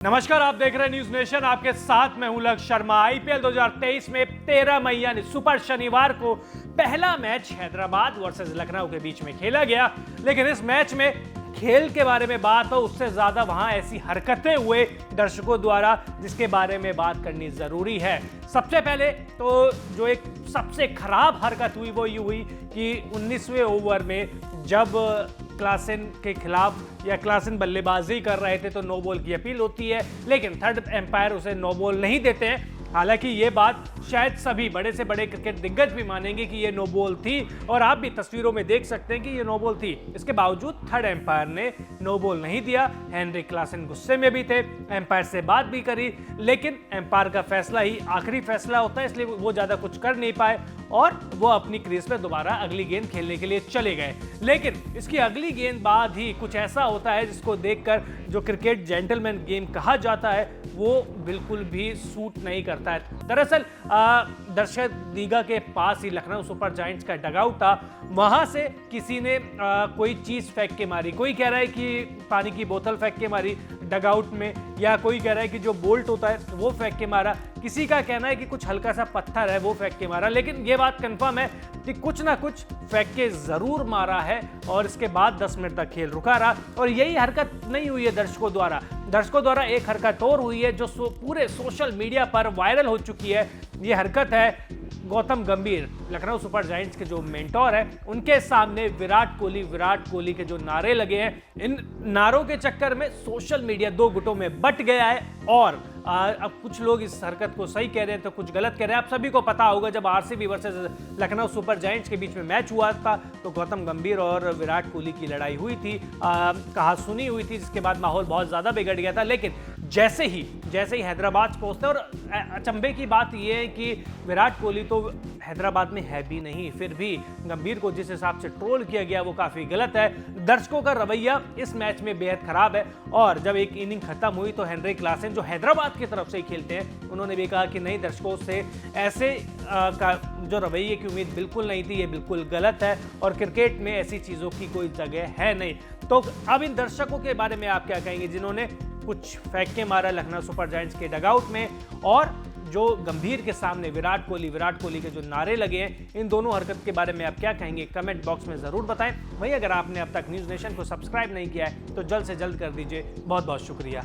नमस्कार, आप देख रहे हैं न्यूज नेशन। आपके साथ मैं हूं लक्ष्य शर्मा। आईपीएल 2023 में 13 मई यानी सुपर शनिवार को पहला मैच हैदराबाद वर्सेस लखनऊ के बीच में खेला गया। लेकिन इस मैच में खेल के बारे में बात हो उससे ज्यादा वहां ऐसी हरकतें हुए दर्शकों द्वारा जिसके बारे में बात करनी जरूरी है। सबसे पहले तो जो एक सबसे खराब हरकत हुई वो ये हुई कि 19वें ओवर में जब क्लासेन के खिलाफ या क्लासेन बल्लेबाजी कर रहे थे तो नो बॉल की अपील होती है, लेकिन थर्ड एम्पायर उसे नो बॉल नहीं देते हैं। हालांकि ये बात शायद सभी बड़े से बड़े क्रिकेट दिग्गज भी मानेंगे कि ये नो बॉल थी, और आप भी तस्वीरों में देख सकते हैं कि ये नो बॉल थी। इसके बावजूद थर्ड एम्पायर ने नो बॉल नहीं दिया। हेनरी क्लासेन गुस्से में भी थे, एम्पायर से बात भी करी, लेकिन एम्पायर का फैसला ही आखिरी फैसला होता है, इसलिए वो ज्यादा कुछ कर नहीं पाए और वो अपनी क्रीज पे दोबारा अगली गेंद खेलने के लिए चले गए। लेकिन इसकी अगली गेंद बाद ही कुछ ऐसा होता है जिसको देखकर जो क्रिकेट जेंटलमैन गेम कहा जाता है वो बिल्कुल भी सूट नहीं करता है। दरअसल दर्शक दीघा के पास ही लखनऊ सुपर जायंट्स का डगआउट था, वहां से किसी ने कोई चीज फेंक के मारी। कोई कह रहा है कि पानी की बोतल फेंक के मारी डगआउट में, या कोई कह रहा है कि जो बोल्ट होता है वो फेंक के मारा, किसी का कहना है कि कुछ हल्का सा पत्थर है वो फेंक के मारा। लेकिन ये बात कंफर्म है कि कुछ ना कुछ फेंक के जरूर मारा है, और इसके बाद 10 मिनट तक खेल रुका रहा। और यही हरकत नहीं हुई है दर्शकों द्वारा। दर्शकों द्वारा एक हरकत और हुई है जो पूरे सोशल मीडिया पर वायरल हो चुकी है। ये हरकत है गौतम गंभीर, लखनऊ सुपर जायंट्स के जो मेंटोर है, उनके सामने विराट कोहली के जो नारे लगे हैं, इन नारों के चक्कर में सोशल मीडिया दो गुटों में बट गया है। और अब कुछ लोग इस हरकत को सही कह रहे हैं तो कुछ गलत कह रहे हैं। आप सभी को पता होगा जब RCB versus Lucknow super giants के बीच में मैच हुआ था तो गौतम गंभीर और विराट कोहली की लड़ाई हुई थी, कहा सुनी हुई थी, जिसके बाद माहौल बहुत ज्यादा बिगड़ गया था। लेकिन जैसे ही हैदराबाद पहुंचते, और अचंभे की बात यह है कि विराट कोहली तो हैदराबाद में है भी नहीं, फिर भी गंभीर को जिस हिसाब से ट्रोल किया गया वो काफी गलत है। दर्शकों का रवैया इस मैच में बेहद खराब है। और जब एक इनिंग खत्म हुई तो हेनरी क्लासेन जो हैदराबाद की तरफ से ही खेलते हैं, उन्होंने भी कहा कि नहीं, दर्शकों से ऐसे का जो रवैये की उम्मीद बिल्कुल नहीं थी, ये बिल्कुल गलत है और क्रिकेट में ऐसी चीजों की कोई जगह है नहीं। तो अब इन दर्शकों के बारे में आप क्या कहेंगे जिन्होंने कुछ फेंक के मारा लखनऊ सुपर जायंट्स के डगआउट में, और जो गंभीर के सामने विराट कोहली के जो नारे लगे हैं, इन दोनों हरकत के बारे में आप क्या कहेंगे कमेंट बॉक्स में जरूर बताएं। वहीं अगर आपने अब तक न्यूज नेशन को सब्सक्राइब नहीं किया है तो जल्द से जल्द कर दीजिए। बहुत बहुत शुक्रिया।